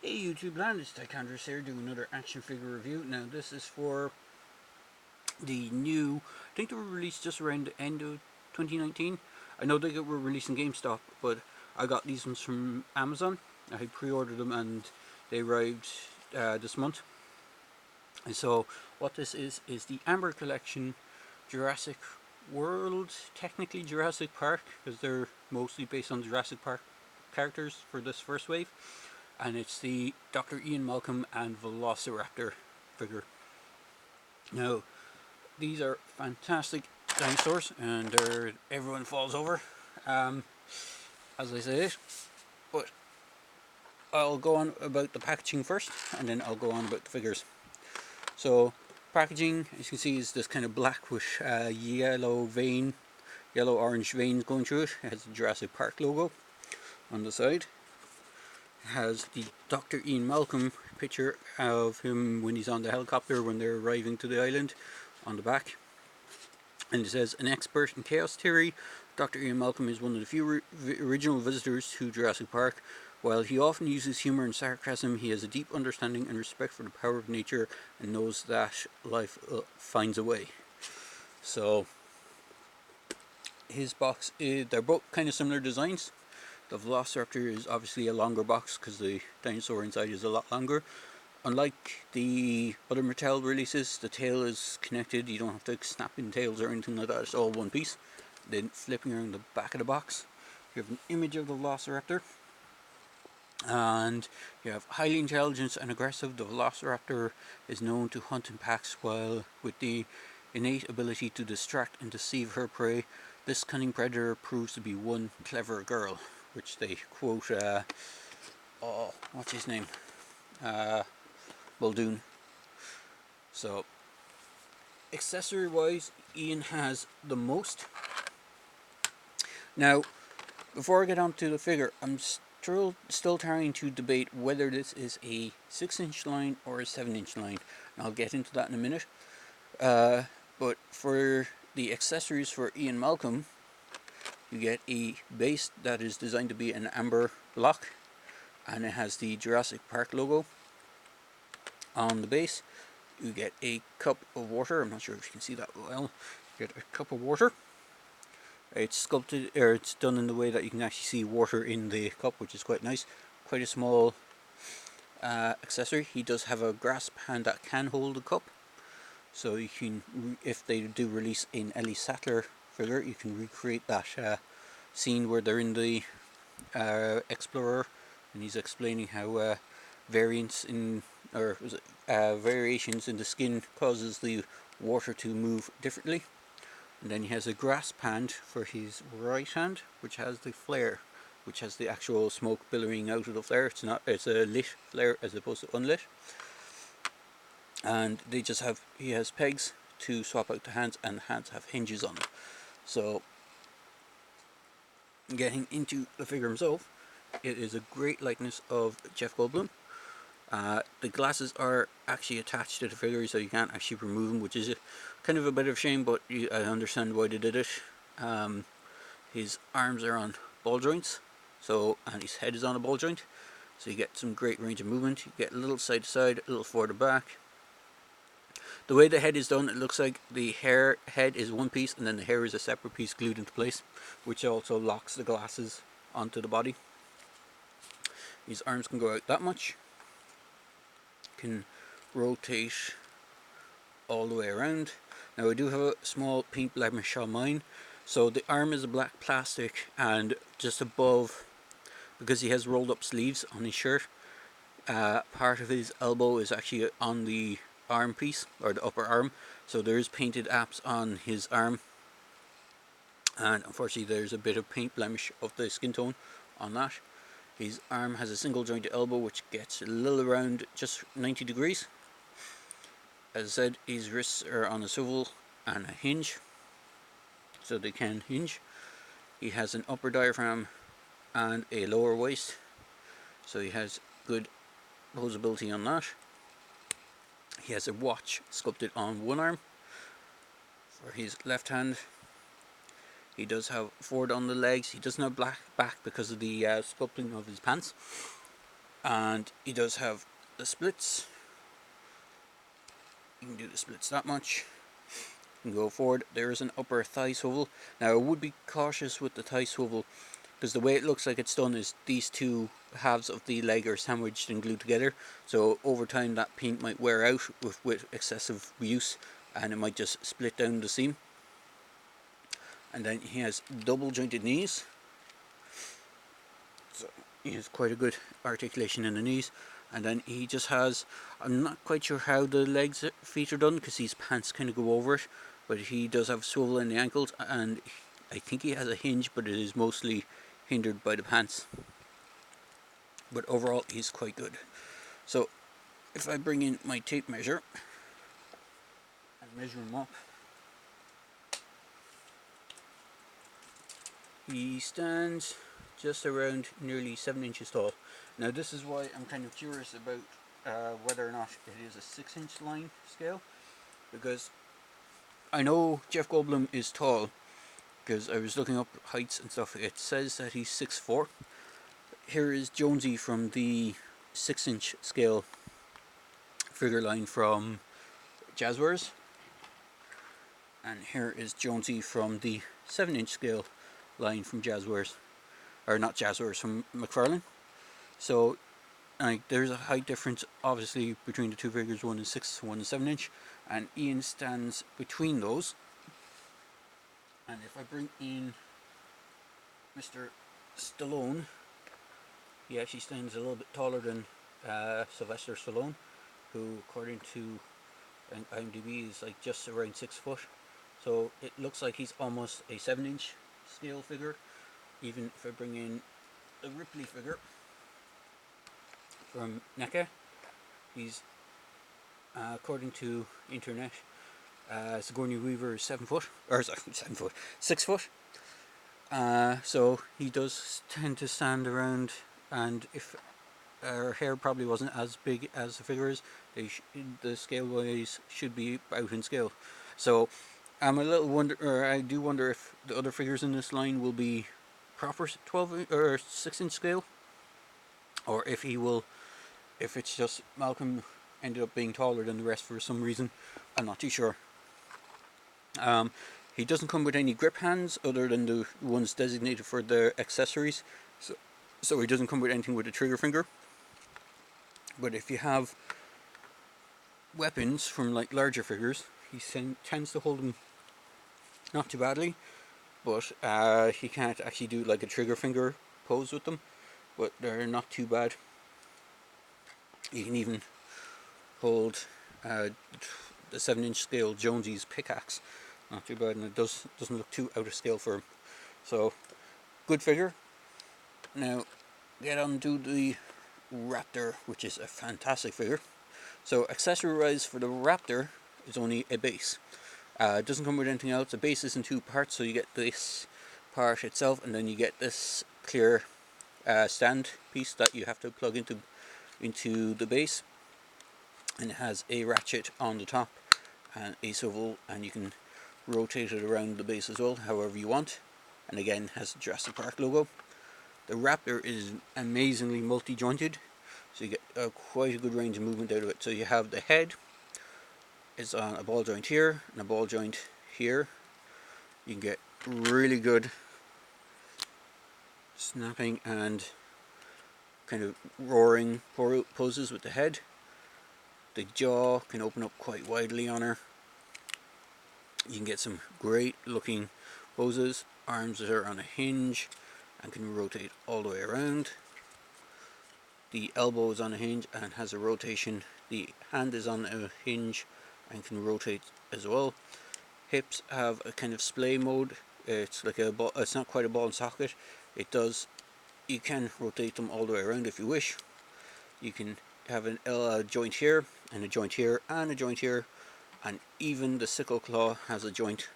Hey YouTube land, it's Tychondrus here doing another action figure review. Now this is for the new, I think they were released just around the end of 2019. I know they were released in GameStop, but I got these ones from Amazon. I had pre-ordered them and they arrived this month. And so what this is the Amber Collection Jurassic World, technically Jurassic Park, because they're mostly based on Jurassic Park characters for this first wave. And it's the Dr. Ian Malcolm and Velociraptor figure. Now, these are fantastic dinosaurs, and everyone falls over, um, as I say it. But I'll go on about the packaging first, and then I'll go on about the figures. So, packaging, as you can see, is this kind of black with yellow-orange veins going through it. It has the Jurassic Park logo on the side. Has the Dr. Ian Malcolm picture of him when he's on the helicopter when they're arriving to the island on the back. And it says, an expert in chaos theory, Dr. Ian Malcolm is one of the few original visitors to Jurassic Park. While he often uses humor and sarcasm, he has a deep understanding and respect for the power of nature and knows that life finds a way. So, his box, they're both kind of similar designs. The Velociraptor is obviously a longer box because the dinosaur inside is a lot longer. Unlike the other Mattel releases, the tail is connected. You don't have to snap in tails or anything like that. It's all one piece. Then flipping around the back of the box, you have an image of the Velociraptor. And you have highly intelligent and aggressive. The Velociraptor is known to hunt in packs, while with the innate ability to distract and deceive her prey, this cunning predator proves to be one clever girl, which they quote, what's his name? Muldoon. So, accessory wise, Ian has the most. Now, before I get on to the figure, I'm still trying to debate whether this is a 6-inch line or a 7-inch line. And I'll get into that in a minute. But for the accessories for Ian Malcolm, you get a base that is designed to be an amber block, and it has the Jurassic Park logo on the base. You get a cup of water. I'm not sure if you can see that well. You get a cup of water. It's sculpted, or it's done in the way that you can actually see water in the cup, which is quite nice. Quite a small accessory. He does have a grasp hand that can hold the cup, so you can, if they do release an Ellie Sattler figure, you can recreate that scene where they're in the Explorer, and he's explaining how variations in the skin causes the water to move differently. And then he has a grasp hand for his right hand, which has the flare, which has the actual smoke billowing out of the flare. It's a lit flare as opposed to unlit. And he has pegs to swap out the hands, and the hands have hinges on them. So, getting into the figure himself, it is a great likeness of Jeff Goldblum. The glasses are actually attached to the figure, so you can't actually remove them, which is kind of a bit of a shame, but I understand why they did it. His arms are on ball joints, and his head is on a ball joint, so you get some great range of movement. You get a little side to side, a little forward to back. The way the head is done, it looks like the head is one piece, and then the hair is a separate piece glued into place, which also locks the glasses onto the body. His arms can go out that much. Can rotate all the way around. Now I do have a small paint blemish on mine. So the arm is a black plastic, and just above, because he has rolled up sleeves on his shirt, part of his elbow is actually on the arm piece, or the upper arm. So there is painted apps on his arm, and unfortunately there's a bit of paint blemish of the skin tone on that. His arm has a single jointed elbow, which gets a little around just 90 degrees. As I said, his wrists are on a swivel and a hinge, so they can hinge. He has an upper diaphragm and a lower waist, so he has good posability on that. He has a watch sculpted on one arm for his left hand. He does have forward on the legs. He doesn't have black back because of the sculpting of his pants. And he does have the splits. You can do the splits that much. You can go forward. There is an upper thigh swivel. Now I would be cautious with the thigh swivel, because the way it looks like it's done is these two halves of the leg are sandwiched and glued together. So over time that paint might wear out with excessive use, and it might just split down the seam. And then he has double jointed knees. So he has quite a good articulation in the knees. And then he just has, I'm not quite sure how the legs feet are done, because his pants kind of go over it, but he does have swivel in the ankles, and I think he has a hinge, but it is mostly hindered by the pants. But overall he's quite good. So if I bring in my tape measure and measure him up, he stands just around nearly 7 inches tall. Now this is why I'm kind of curious about whether or not it is a 6-inch line scale, because I know Jeff Goldblum is tall, because I was looking up heights and stuff. It says that he's 6'4". Here is Jonesy from the 6-inch scale figure line from Jazzwares, and here is Jonesy from the 7-inch scale line from Jazzwares, or not Jazzwares, from McFarlane. So there's a height difference obviously between the two figures. One is 6, one is 7-inch, and Ian stands between those. And if I bring in Mr. Stallone, he actually stands a little bit taller than Sylvester Stallone, who according to IMDb is like just around 6 foot. So it looks like he's almost a 7-inch scale figure. Even if I bring in the Ripley figure from NECA, he's according to internet, Sigourney Weaver is 7 foot, or sorry, 7 foot, 6 foot. So he does tend to stand around, and if her hair probably wasn't as big as the figure is, the scale wise should be out in scale. So I'm a little I do wonder if the other figures in this line will be proper 12 or 6-inch scale, or if it's just Malcolm ended up being taller than the rest for some reason. I'm not too sure. He doesn't come with any grip hands other than the ones designated for the accessories, so he doesn't come with anything with a trigger finger. But if you have weapons from like larger figures, he tends to hold them not too badly, but he can't actually do like a trigger finger pose with them, but they're not too bad. You can even hold the 7-inch scale Jonesy's pickaxe, not too bad, and it doesn't look too out of scale for him. So good figure. Now get on to the Raptor, which is a fantastic figure. So accessory wise for the Raptor is only a base. It doesn't come with anything else. The base is in 2 parts, so you get this part itself, and then you get this clear stand piece that you have to plug into the base, and it has a ratchet on the top and a swivel, and you can rotate it around the base as well however you want, and again has the Jurassic Park logo. The Raptor is amazingly multi-jointed, so you get quite a good range of movement out of it. So you have the head is on a ball joint here and a ball joint here. You can get really good snapping and kind of roaring poses with the head. The jaw can open up quite widely on her. You can get some great looking poses. Arms are on a hinge and can rotate all the way around. The elbow is on a hinge and has a rotation. The hand is on a hinge and can rotate as well. Hips have a kind of splay mode. It's like a ball, it's not quite a ball and socket. You can rotate them all the way around if you wish. You can have a joint here and a joint here and a joint here, and even the sickle claw has a joint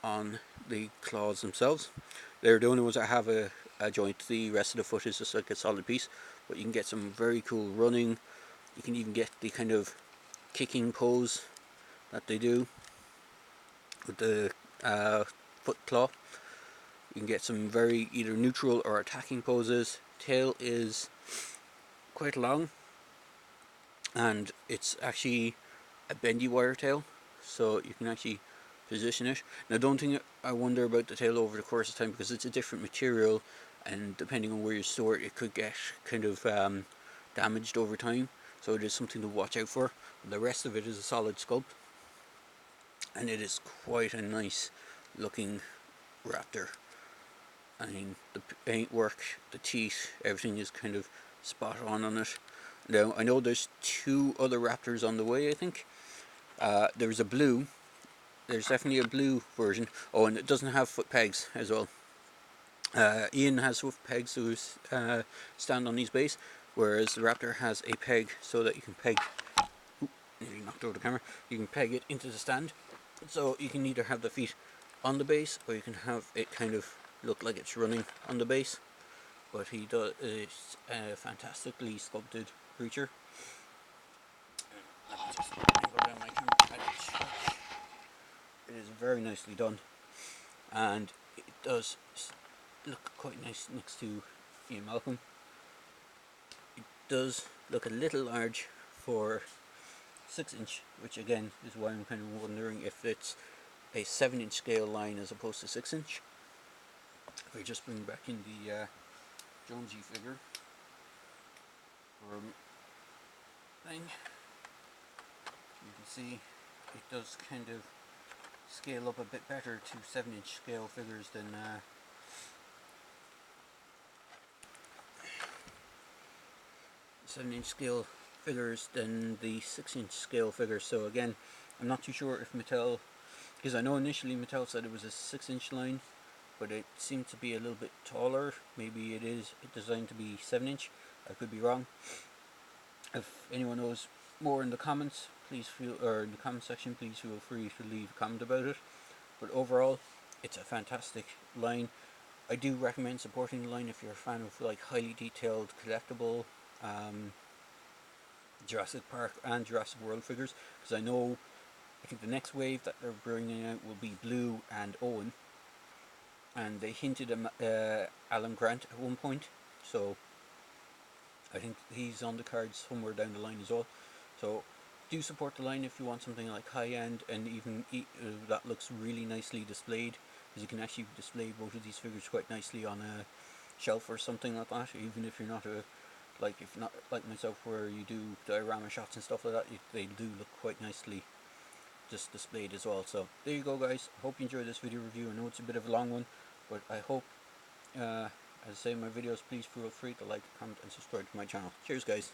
on the claws themselves. They're the only ones that have a joint. The rest of the foot is just like a solid piece, but you can get some very cool running. You can even get the kind of kicking pose that they do with the foot claw. You can get some very either neutral or attacking poses. Tail is quite long, and it's actually a bendy wire tail, so you can actually position it. Now, don't think I wonder about the tail over the course of time, because it's a different material, and depending on where you store it, it could get kind of damaged over time. So it is something to watch out for. The rest of it is a solid sculpt, and it is quite a nice looking raptor. I mean, the paintwork, the teeth, everything is kind of spot on it. Now, I know there's 2 other raptors on the way, I think. There's a blue. There's definitely a blue version. Oh, and it doesn't have foot pegs as well. Ian has foot pegs to stand on his base, whereas the Raptor has a peg so that you can peg. Ooh, nearly knocked over the camera. You can peg it into the stand, so you can either have the feet on the base, or you can have it kind of look like it's running on the base. But he does. It's a fantastically sculpted creature. Let me just angle down my camera. It is very nicely done, and it does look quite nice next to Ian Malcolm. It does look a little large for 6-inch, which again is why I'm kind of wondering if it's a 7-inch scale line as opposed to 6-inch. If I just bring back in the Jonesy figure thing, you can see it does kind of scale up a bit better to 7-inch scale figures than 7-inch scale figures than the 6-inch scale figures. So again, I'm not too sure if Mattel, because I know initially Mattel said it was a 6-inch line, but it seemed to be a little bit taller. Maybe it is designed to be 7-inch. I could be wrong. If anyone knows more in the comments, in the comment section, please feel free to leave a comment about it. But overall, it's a fantastic line. I do recommend supporting the line if you're a fan of like highly detailed collectible Jurassic Park and Jurassic World figures, because I think the next wave that they're bringing out will be Blue and Owen, and they hinted at Alan Grant at one point, so I think he's on the cards somewhere down the line as well. So do support the line if you want something like high end and even that looks really nicely displayed, because you can actually display both of these figures quite nicely on a shelf or something like that. Even if you're not if not like myself, where you do diorama shots and stuff like that, they do look quite nicely just displayed as well. So there you go, guys. I hope you enjoyed this video review. I know it's a bit of a long one, but I hope as I say in my videos, please feel free to like, comment and subscribe to my channel. Cheers, guys.